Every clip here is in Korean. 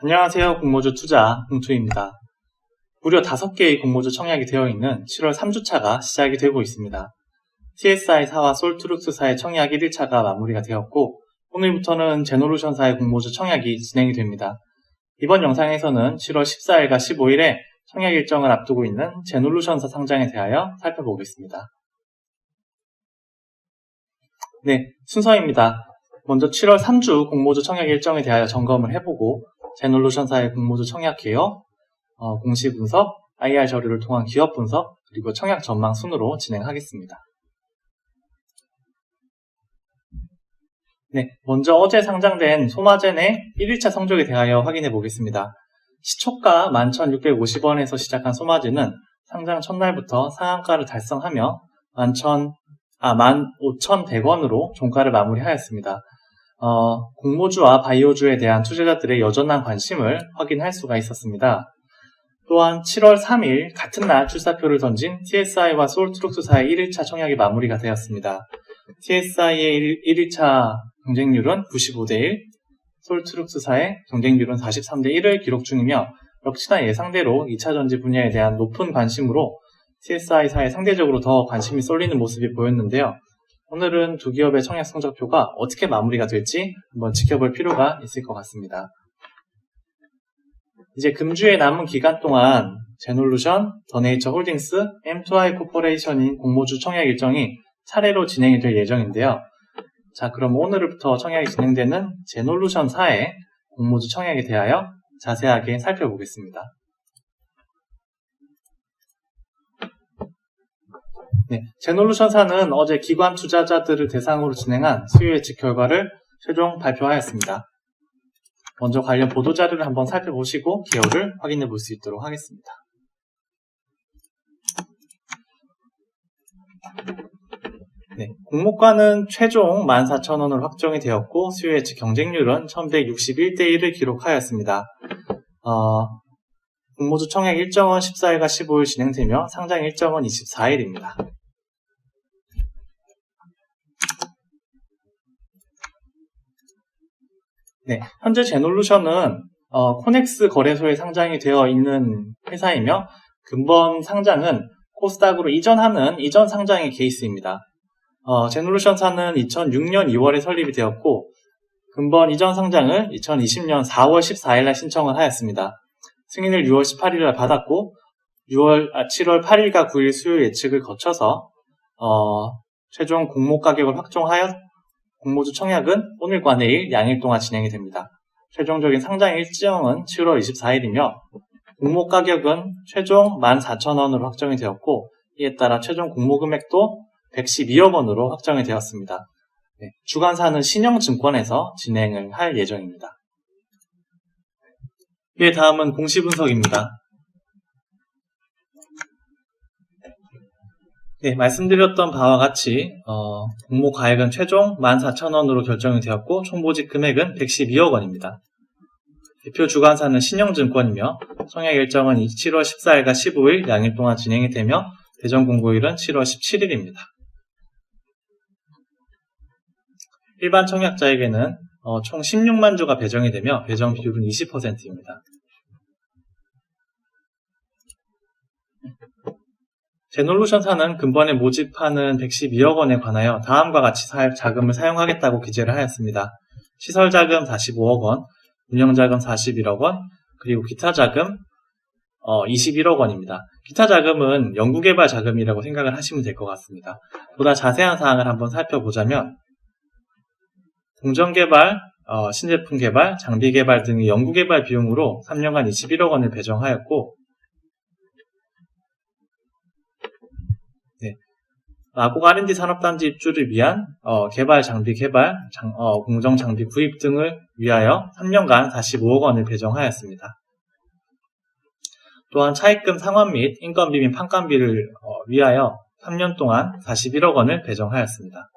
안녕하세요. 공모주 투자 홍투입니다. 무려 5개의 공모주 청약이 되어 있는 7월 3주차가 시작이 되고 있습니다. TSI사와 솔트룩스사의 청약 1일차가 마무리가 되었고 오늘부터는 제놀루션사의 공모주 청약이 진행이 됩니다. 이번 영상에서는 7월 14일과 15일에 청약 일정을 앞두고 있는 제놀루션사 상장에 대하여 살펴보겠습니다. 네, 순서입니다. 먼저 7월 3주 공모주 청약 일정에 대하여 점검을 해보고 제놀루션사의 공모주 청약 개요, 공시 분석, IR 자료를 통한 기업 분석, 그리고 청약 전망 순으로 진행하겠습니다. 네, 먼저 어제 상장된 소마젠의 1일차 성적에 대하여 확인해 보겠습니다. 시초가 11,650원에서 시작한 소마젠은 상장 첫날부터 상한가를 달성하며 15,100원으로 종가를 마무리하였습니다. 공모주와 바이오주에 대한 투자자들의 여전한 관심을 확인할 수가 있었습니다. 또한 7월 3일 같은 날 출사표를 던진 TSI와 솔트룩스사의 1일차 청약이 마무리가 되었습니다. TSI의 1일차 경쟁률은 95대1, 솔트룩스사의 경쟁률은 43대1을 기록 중이며 역시나 예상대로 2차전지 분야에 대한 높은 관심으로 TSI사에 상대적으로 더 관심이 쏠리는 모습이 보였는데요. 오늘은 두 기업의 청약 성적표가 어떻게 마무리가 될지 한번 지켜볼 필요가 있을 것 같습니다. 이제 금주에 남은 기간 동안 제놀루션, 더네이처홀딩스, M2I 코퍼레이션인 공모주 청약 일정이 차례로 진행이 될 예정인데요. 자, 그럼 오늘부터 청약이 진행되는 제놀루션사의 공모주 청약에 대하여 자세하게 살펴보겠습니다. 네, 제놀루션사는 어제 기관 투자자들을 대상으로 진행한 수요 예측 결과를 최종 발표하였습니다. 먼저 관련 보도자료를 한번 살펴보시고 기여를 확인해 볼 수 있도록 하겠습니다. 네, 공모가는 최종 14,000원으로 확정이 되었고 수요 예측 경쟁률은 1161대1을 기록하였습니다. 공모주 청약 일정은 14일과 15일 진행되며 상장 일정은 24일입니다. 네, 현재 제놀루션은 코넥스 거래소에 상장이 되어 있는 회사이며 근본 상장은 코스닥으로 이전하는 이전 상장의 케이스입니다. 제놀루션사는 2006년 2월에 설립이 되었고 근본 이전 상장을 2020년 4월 14일날 신청을 하였습니다. 승인을 6월 18일날 받았고 7월 8일과 9일 수요 예측을 거쳐서 최종 공모 가격을 확정하여 공모주 청약은 오늘과 내일 양일 동안 진행이 됩니다. 최종적인 상장 일정은 7월 24일이며 공모 가격은 최종 14,000원으로 확정이 되었고 이에 따라 최종 공모 금액도 112억 원으로 확정이 되었습니다. 네, 주관사는 신영증권에서 진행을 할 예정입니다. 이에 다음은 공시 분석입니다. 네, 말씀드렸던 바와 같이 공모 가액은 최종 14,000원으로 결정이 되었고 총 보직 금액은 112억 원입니다. 대표 주관사는 신영증권이며 청약 일정은 7월 14일과 15일 양일 동안 진행이 되며 대전 공고일은 7월 17일입니다. 일반 청약자에게는 총 16만 주가 배정이 되며 배정 비율은 20%입니다. 제놀루션사는 근본에 모집하는 112억 원에 관하여 다음과 같이 자금을 사용하겠다고 기재를 하였습니다. 시설자금 45억 원, 운영자금 41억 원, 그리고 기타자금 21억 원입니다. 기타자금은 연구개발 자금이라고 생각을 하시면 될 것 같습니다. 보다 자세한 사항을 한번 살펴보자면 공정개발, 신제품 개발, 장비 개발 등의 연구개발 비용으로 3년간 21억 원을 배정하였고 마곡 R&D 산업단지 입주를 위한 개발 장비 개발, 공정 장비 구입 등을 위하여 3년간 45억 원을 배정하였습니다. 또한 차입금 상환 및 인건비 및 판관비를 위하여 3년 동안 41억 원을 배정하였습니다.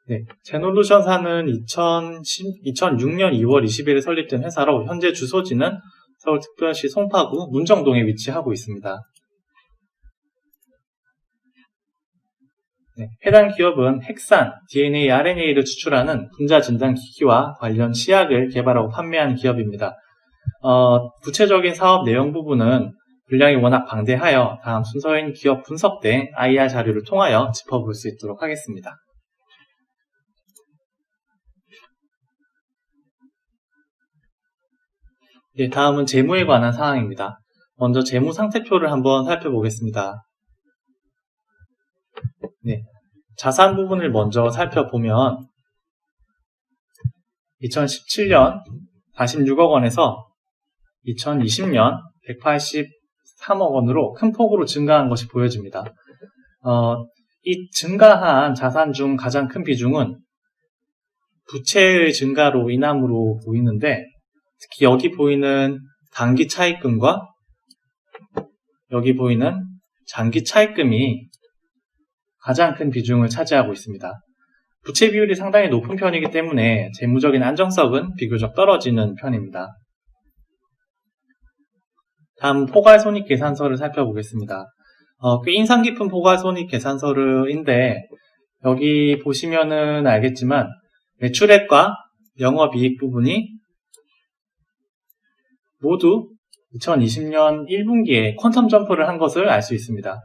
네, 제놀루션사는 2006년 2월 20일에 설립된 회사로 현재 주소지는 서울특별시 송파구 문정동에 위치하고 있습니다. 해당 기업은 핵산, DNA, RNA를 추출하는 분자 진단 기기와 관련 치약을 개발하고 판매하는 기업입니다. 구체적인 사업 내용 부분은 분량이 워낙 방대하여 다음 순서인 기업 분석대 IR 자료를 통하여 짚어볼 수 있도록 하겠습니다. 다음은 재무에 관한 사항입니다. 먼저 재무 상태표를 한번 살펴보겠습니다. 자산 부분을 먼저 살펴보면 2017년 46억 원에서 2020년 183억 원으로 큰 폭으로 증가한 것이 보여집니다. 이 증가한 자산 중 가장 큰 비중은 부채의 증가로 인함으로 보이는데, 특히 여기 보이는 단기 차입금과 여기 보이는 장기 차입금이 가장 큰 비중을 차지하고 있습니다. 부채 비율이 상당히 높은 편이기 때문에 재무적인 안정성은 비교적 떨어지는 편입니다. 다음 포괄손익계산서를 살펴보겠습니다. 꽤 인상 깊은 포괄손익계산서인데 여기 보시면은 알겠지만 매출액과 영업이익 부분이 모두 2020년 1분기에 퀀텀 점프를 한 것을 알 수 있습니다.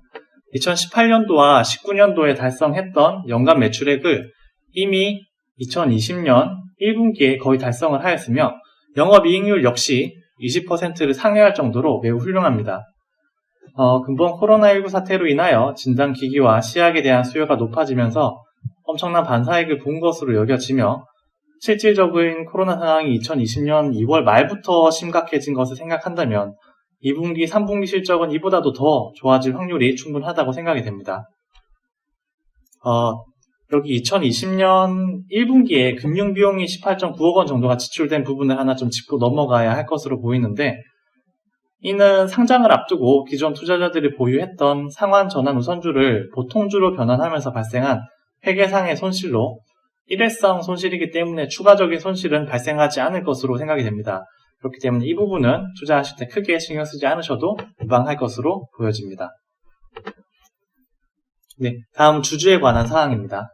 2018년도와 19년도에 달성했던 연간 매출액을 이미 2020년 1분기에 거의 달성을 하였으며 영업이익률 역시 20%를 상회할 정도로 매우 훌륭합니다. 근본 코로나19 사태로 인하여 진단기기와 시약에 대한 수요가 높아지면서 엄청난 반사익을 본 것으로 여겨지며 실질적인 코로나 상황이 2020년 2월 말부터 심각해진 것을 생각한다면 2분기, 3분기 실적은 이보다도 더 좋아질 확률이 충분하다고 생각이 됩니다. 여기 2020년 1분기에 금융비용이 18.9억 원 정도가 지출된 부분을 하나 좀 짚고 넘어가야 할 것으로 보이는데, 이는 상장을 앞두고 기존 투자자들이 보유했던 상환 전환 우선주를 보통주로 변환하면서 발생한 회계상의 손실로 일회성 손실이기 때문에 추가적인 손실은 발생하지 않을 것으로 생각이 됩니다. 그렇기 때문에 이 부분은 투자하실 때 크게 신경 쓰지 않으셔도 무방할 것으로 보여집니다. 다음 주주에 관한 사항입니다.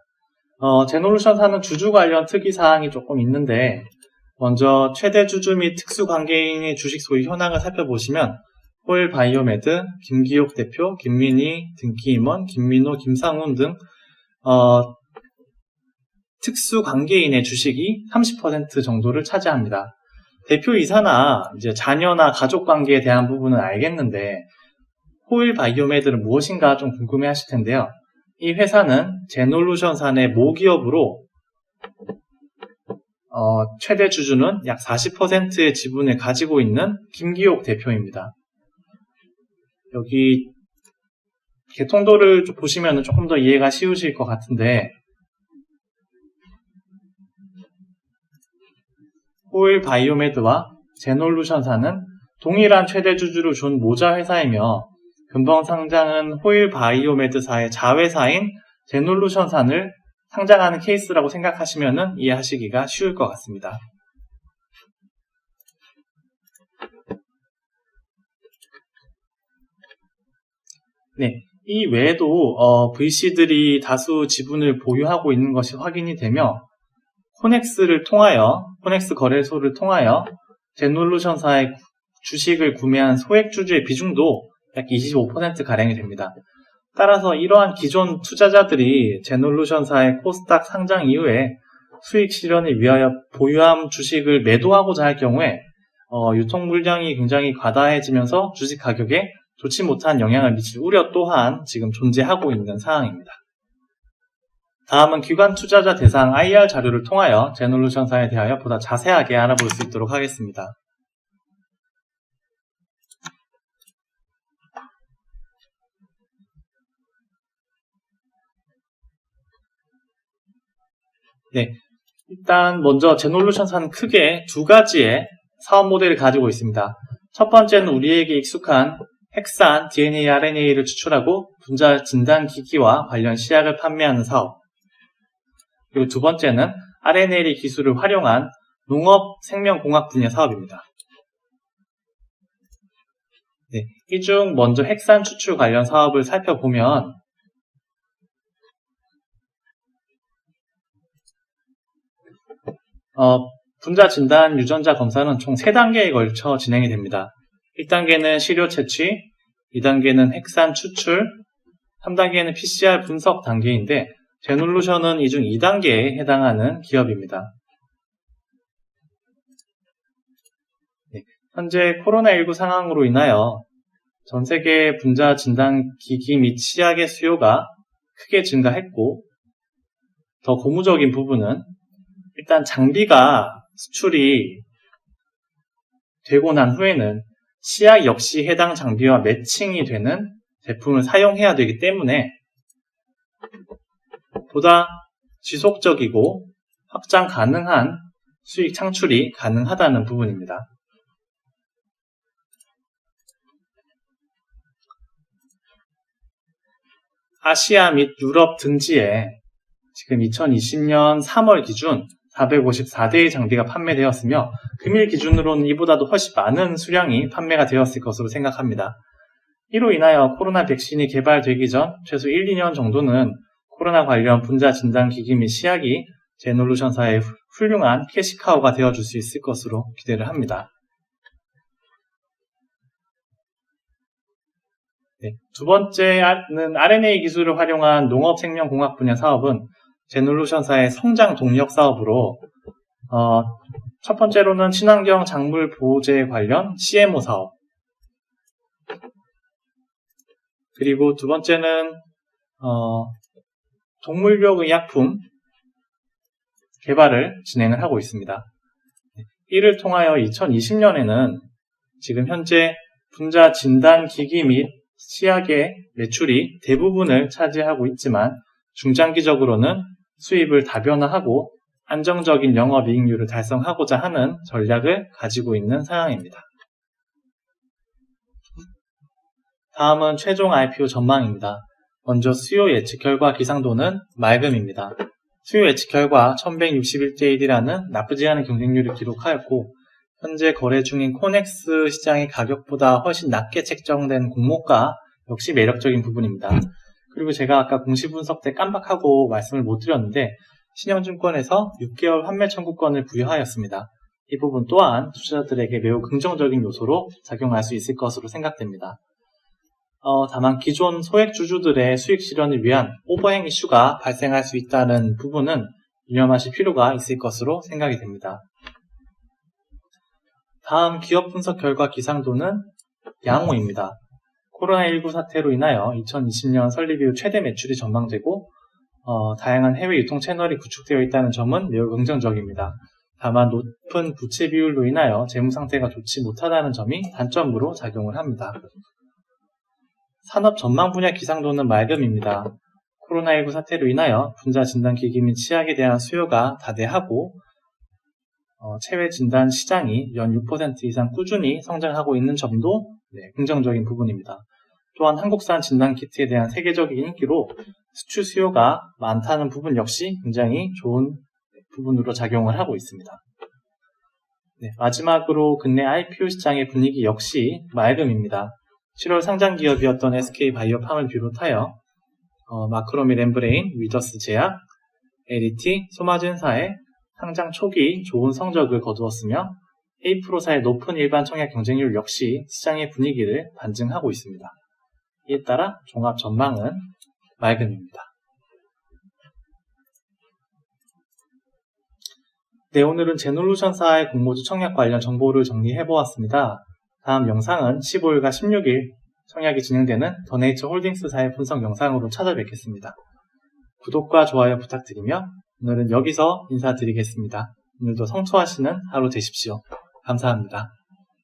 제놀루션사는 주주 관련 특이사항이 조금 있는데, 먼저 최대 주주 및 특수관계인의 주식 소유 현황을 살펴보시면 호일바이오메드, 김기옥 대표, 김민희, 등기임원, 김민호, 김상훈 등 특수관계인의 주식이 30% 정도를 차지합니다. 대표이사나 이제 자녀나 가족관계에 대한 부분은 알겠는데 호일바이오메드는 무엇인가 좀 궁금해 하실 텐데요. 이 회사는 제놀루션사 내 모기업으로 최대 주주는 약 40%의 지분을 가지고 있는 김기옥 대표입니다. 여기 개통도를 보시면 조금 더 이해가 쉬우실 것 같은데, 호일바이오메드와 제놀루션사는 동일한 최대 주주를 준 모자 회사이며 근본 상장은 호일바이오메드사의 자회사인 제놀루션사를 상장하는 케이스라고 생각하시면 이해하시기가 쉬울 것 같습니다. 이 외에도 VC들이 다수 지분을 보유하고 있는 것이 확인이 되며 코넥스 거래소를 통하여 제놀루션사의 주식을 구매한 소액 주주의 비중도 약 25%가량이 됩니다. 따라서 이러한 기존 투자자들이 제놀루션사의 코스닥 상장 이후에 수익 실현을 위하여 보유한 주식을 매도하고자 할 경우에 유통 물량이 굉장히 과다해지면서 주식 가격에 좋지 못한 영향을 미칠 우려 또한 지금 존재하고 있는 상황입니다. 다음은 기관 투자자 대상 IR 자료를 통하여 제놀루션사에 대하여 보다 자세하게 알아볼 수 있도록 하겠습니다. 일단 먼저 제놀루션사는 크게 두 가지의 사업 모델을 가지고 있습니다. 첫 번째는 우리에게 익숙한 핵산, DNA, RNA를 추출하고 분자 진단 기기와 관련 시약을 판매하는 사업. 그리고 두 번째는 RNA 기술을 활용한 농업 생명공학 분야 사업입니다. 이 중 먼저 핵산 추출 관련 사업을 살펴보면 분자 진단 유전자 검사는 총 3단계에 걸쳐 진행이 됩니다. 1단계는 시료 채취, 2단계는 핵산 추출, 3단계는 PCR 분석 단계인데 제놀루션은 이 중 2단계에 해당하는 기업입니다. 네, 현재 코로나19 상황으로 인하여 전 세계 분자 진단 기기 및 치약의 수요가 크게 증가했고, 더 고무적인 부분은 일단 장비가 수출이 되고 난 후에는 치약 역시 해당 장비와 매칭이 되는 제품을 사용해야 되기 때문에 보다 지속적이고 확장 가능한 수익 창출이 가능하다는 부분입니다. 아시아 및 유럽 등지에 지금 2020년 3월 기준 454대의 장비가 판매되었으며 금일 기준으로는 이보다도 훨씬 많은 수량이 판매가 되었을 것으로 생각합니다. 이로 인하여 코로나 백신이 개발되기 전 최소 1, 2년 정도는 코로나 관련 분자 진단 기기 및 치약이 제놀루션사의 훌륭한 캐시카우가 되어줄 수 있을 것으로 기대를 합니다. 네, 두 번째는 RNA 기술을 활용한 농업생명공학 분야 사업은 제놀루션사의 성장 동력 사업으로 첫 번째로는 친환경 작물 보호제 관련 CMO 사업, 그리고 두 번째는 동물병 의약품 개발을 진행을 하고 있습니다. 이를 통하여 2020년에는 지금 현재 분자 진단 기기 및 치약의 매출이 대부분을 차지하고 있지만 중장기적으로는 수입을 다변화하고 안정적인 영업이익률을 달성하고자 하는 전략을 가지고 있는 상황입니다. 다음은 최종 IPO 전망입니다. 먼저 수요 예측 결과 기상도는 맑음입니다. 수요 예측 결과 1161대 1이라는 나쁘지 않은 경쟁률을 기록하였고, 현재 거래 중인 코넥스 시장의 가격보다 훨씬 낮게 책정된 공모가 역시 매력적인 부분입니다. 그리고 제가 아까 공시 분석 때 깜빡하고 말씀을 못 드렸는데 신영증권에서 6개월 환매 청구권을 부여하였습니다. 이 부분 또한 투자자들에게 매우 긍정적인 요소로 작용할 수 있을 것으로 생각됩니다. 다만 기존 소액 주주들의 수익 실현을 위한 오버행 이슈가 발생할 수 있다는 부분은 유념하실 필요가 있을 것으로 생각이 됩니다. 다음 기업 분석 결과 기상도는 양호입니다. 코로나19 사태로 인하여 2020년 설립 이후 최대 매출이 전망되고 다양한 해외 유통 채널이 구축되어 있다는 점은 매우 긍정적입니다. 다만 높은 부채 비율로 인하여 재무 상태가 좋지 못하다는 점이 단점으로 작용을 합니다. 산업 전망 분야 기상도는 맑음입니다. 코로나19 사태로 인하여 분자 진단 기기 및 치약에 대한 수요가 다대하고 체외 진단 시장이 연 6% 이상 꾸준히 성장하고 있는 점도 긍정적인 부분입니다. 또한 한국산 진단 키트에 대한 세계적인 인기로 수출 수요가 많다는 부분 역시 굉장히 좋은 부분으로 작용을 하고 있습니다. 마지막으로 국내 IPO 시장의 분위기 역시 맑음입니다. 7월 상장 기업이었던 SK바이오팜을 비롯하여 마크로미 렘브레인, 위더스 제약, LET, 소마젠사의 상장 초기 좋은 성적을 거두었으며 A-프로사의 높은 일반 청약 경쟁률 역시 시장의 분위기를 반증하고 있습니다. 이에 따라 종합 전망은 맑음입니다. 네, 오늘은 제놀루션사의 공모주 청약 관련 정보를 정리해보았습니다. 다음 영상은 15일과 16일 청약이 진행되는 더네이처 홀딩스사의 분석 영상으로 찾아뵙겠습니다. 구독과 좋아요 부탁드리며 오늘은 여기서 인사드리겠습니다. 오늘도 성투하시는 하루 되십시오. 감사합니다.